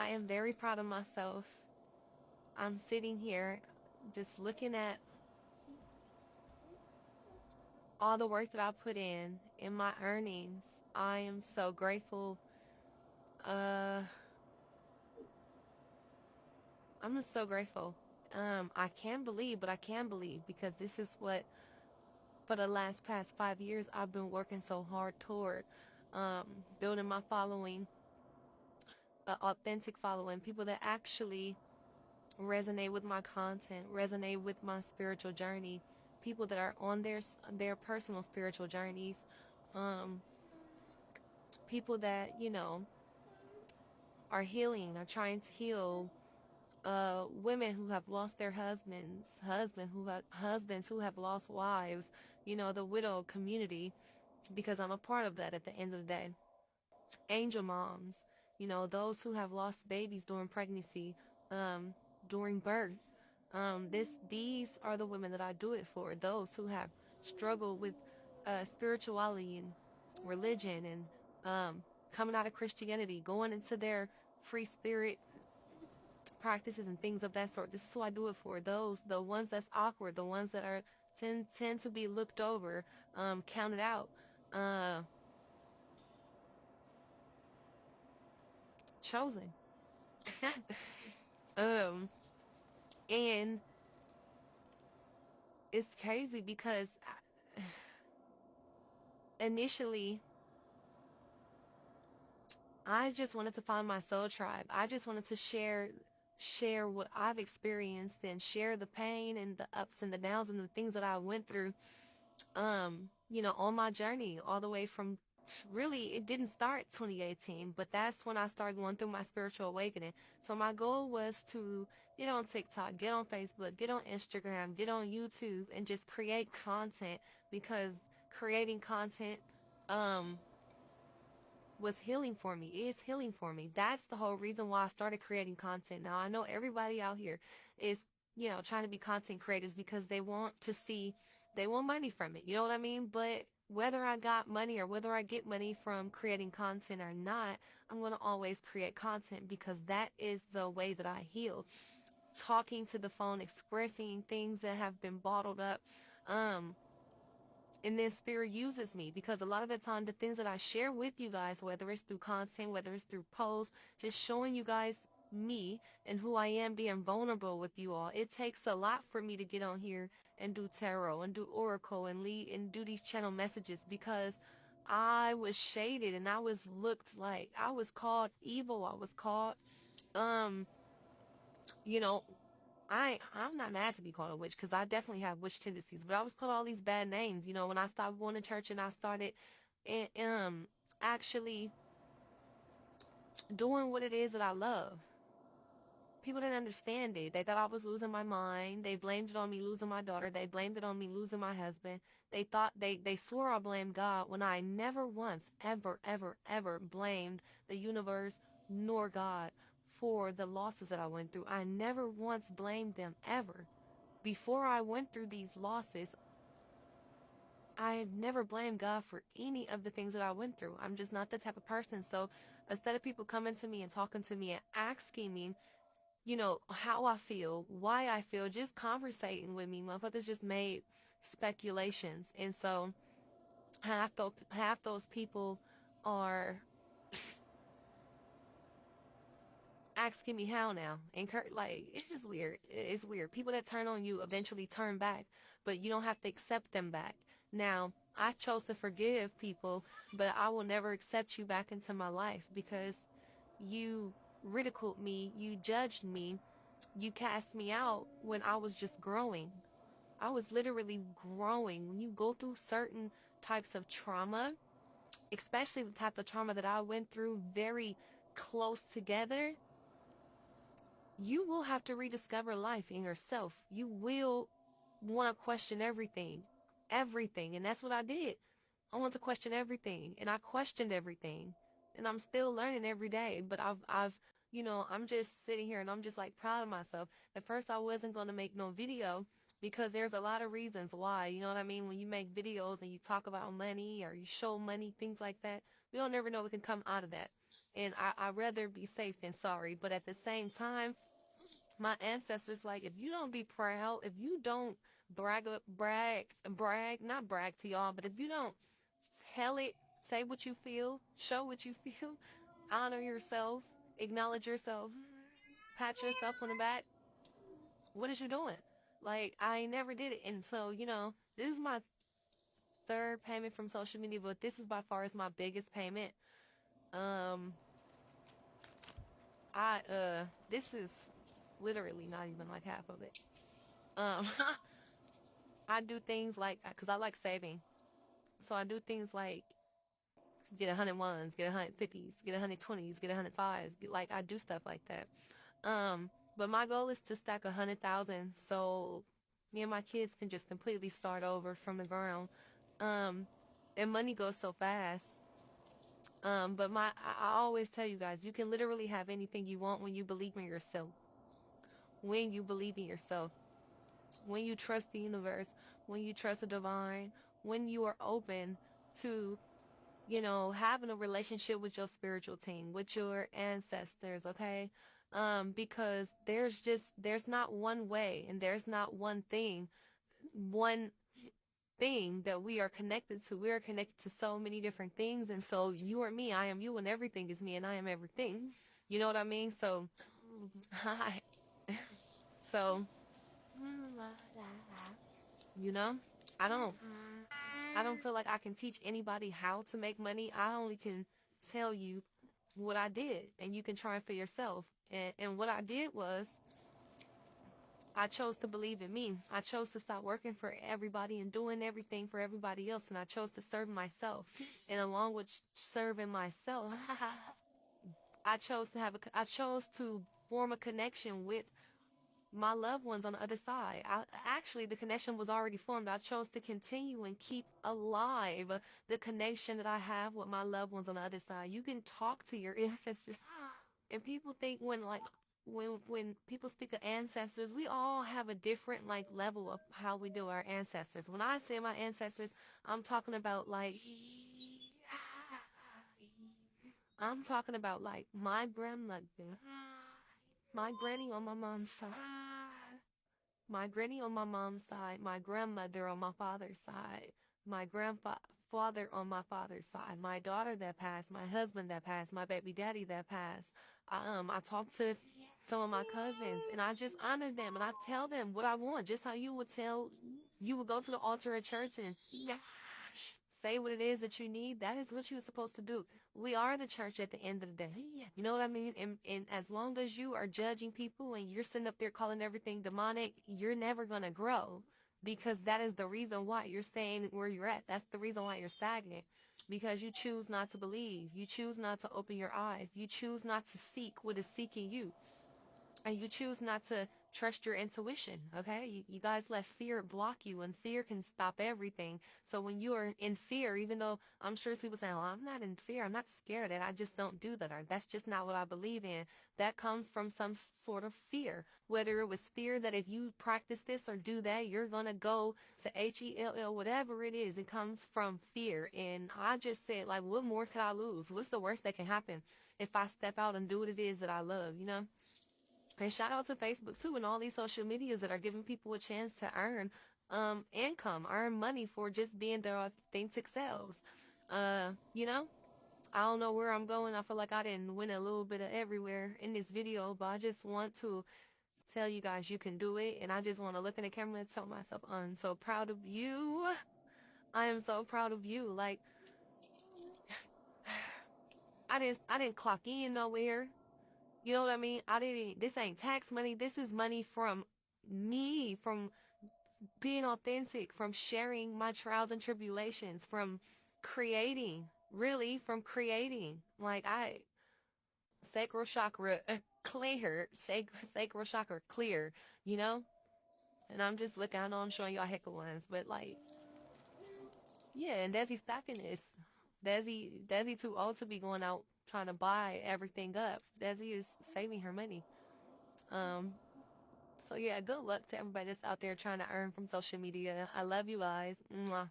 I am very proud of myself. I'm sitting here just looking at all the work that I put in my earnings. I am so grateful. Uh, I'm just so grateful. I can't believe, but I can believe because this is what, for the past 5 years, I've been working so hard toward building my following, authentic following, people that actually resonate with my content, resonate with my spiritual journey, people that are on their personal spiritual journeys, um, people that are healing, are trying to heal, women who have lost their husbands who have lost wives, the widow community, because I'm a part of that at the end of the day. Angel moms, those who have lost babies during pregnancy, um, during birth. These are the women that I do it for. Those who have struggled with spirituality and religion and coming out of Christianity, going into their free spirit practices and things of that sort. This is who I do it for. The ones that's awkward, the ones that are tend to be looked over, counted out, uh, chosen. um, and it's crazy because initially I just wanted to find my soul tribe. I just wanted to share what I've experienced and share the pain and the ups and the downs and the things that I went through on my journey all the way from, really, it didn't start 2018, but that's when I started going through my spiritual awakening. So my goal was to get on TikTok, get on Facebook, get on Instagram, get on YouTube, and just create content, because creating content um was healing for me. It is healing for me. That's the whole reason why I started creating content. Now, I know everybody out here is, trying to be content creators because they want money from it. You know what I mean? But whether I got money or whether I get money from creating content or not, I'm going to always create content because that is the way that I heal. Talking to the phone, expressing things that have been bottled up. And then spirit uses me, because a lot of the time the things that I share with you guys, whether it's through content, whether it's through posts, just showing you guys me and who I am, being vulnerable with you all, it takes a lot for me to get on here and do tarot and do oracle and lead and do these channel messages, because I was shaded and I was looked like, I was called evil. I was called you know I'm not mad to be called a witch, because I definitely have witch tendencies, but I was called all these bad names. When I stopped going to church and I started actually doing what it is that I love. People didn't understand it. They thought I was losing my mind. They blamed it on me losing my daughter. They blamed it on me losing my husband. They swore I blamed God, when I never once, ever, ever, ever blamed the universe nor God for the losses that I went through. I never once blamed them, ever. Before I went through these losses, I've never blamed God for any of the things that I went through. I'm just not the type of person. So instead of people coming to me and talking to me and asking me, how I feel, why I feel, just conversating with me, motherfuckers just made speculations. And so half those people are asking me how now. And like, it's just weird. It's weird. People that turn on you eventually turn back, but you don't have to accept them back. Now, I chose to forgive people, but I will never accept you back into my life, because you ridiculed me, you judged me, you cast me out when I was just growing. I was literally growing. When you go through certain types of trauma, especially the type of trauma that I went through very close together, you will have to rediscover life in yourself. You will want to question everything. Everything. And that's what I did. I want to question everything. And I questioned everything. And I'm still learning every day. But I'm just sitting here and I'm just like proud of myself. At first I wasn't going to make no video, because there's a lot of reasons why. You know what I mean? When you make videos and you talk about money or you show money, things like that, We don't never know what can come out of that. And I'd rather be safe than sorry. But at the same time, my ancestors, like, if you don't be proud, if you don't not brag to y'all, but if you don't tell it, say what you feel, show what you feel, honor yourself, acknowledge yourself, pat yourself on the back, what is you doing? Like, I never did it. And so, this is my third payment from social media, but this is by far is my biggest payment. Um, this is literally not even like half of it. Um, I do things like, cause I like saving. So I do things like get 101s, get 150s, get 120s, get 105s. Like, I do stuff like that. But my goal is to stack 100,000 so me and my kids can just completely start over from the ground. Um, and money goes so fast. But I always tell you guys, you can literally have anything you want when you believe in yourself. When you believe in yourself, when you trust the universe, when you trust the divine, when you are open to, having a relationship with your spiritual team, with your ancestors, okay? Because there's not one way and there's not one thing that we are connected to. We are connected to so many different things. And so you are me, I am you, and everything is me, and I am everything. You know what I mean? So, hi. So, you know, I don't, I don't feel like I can teach anybody how to make money. I only can tell you what I did, and you can try it for yourself. And what I did was I chose to believe in me. I chose to stop working for everybody and doing everything for everybody else. And I chose to serve myself. And along with serving myself, I chose to form a connection with my loved ones on the other side. Actually, the connection was already formed. I chose to continue and keep alive the connection that I have with my loved ones on the other side. You can talk to your ancestors, and people think when people speak of ancestors, we all have a different like level of how we do our ancestors. When I say my ancestors, I'm talking about like my grandmother, my granny on my mom's side, my granny on my mom's side, my grandmother on my father's side, my grandfather on my father's side, my daughter that passed, my husband that passed, my baby daddy that passed. I talked to some of my cousins and I just honor them and I tell them what I want, just how you would go to the altar at church and say what it is that you need. That is what you're supposed to do. We are the church at the end of the day. You know what I mean? And as long as you are judging people and you're sitting up there calling everything demonic, you're never going to grow, because that is the reason why you're staying where you're at. That's the reason why you're stagnant, because you choose not to believe. You choose not to open your eyes. You choose not to seek what is seeking you. And you choose not to trust your intuition, okay? You guys let fear block you, and fear can stop everything. So when you are in fear, even though I'm sure people say, well, I'm not in fear, I'm not scared, and I just don't do that, or that's just not what I believe in. That comes from some sort of fear. Whether it was fear that if you practice this or do that, you're going to go to HELL, whatever it is, it comes from fear. And I just said, like, what more could I lose? What's the worst that can happen if I step out and do what it is that I love, you know? And shout out to Facebook too, and all these social medias that are giving people a chance to earn income, earn money for just being their authentic selves. You know, I don't know where I'm going. I feel like I didn't win a little bit of everywhere in this video, but I just want to tell you guys you can do it. And I just want to look in the camera and tell myself, I'm so proud of you. I am so proud of you. Like, I didn't clock in nowhere. You know what I mean? This ain't tax money. This is money from me, from being authentic, from sharing my trials and tribulations, from creating, really, from creating. Like, sacral chakra clear, sacral chakra clear, you know? And I'm just looking, I know I'm showing y'all heckle ones, but like, yeah, and Desi stacking this. Desi too old to be going out trying to buy everything up. Desi is saving her money. Um, so yeah, good luck to everybody that's out there trying to earn from social media. I love you guys. Mwah.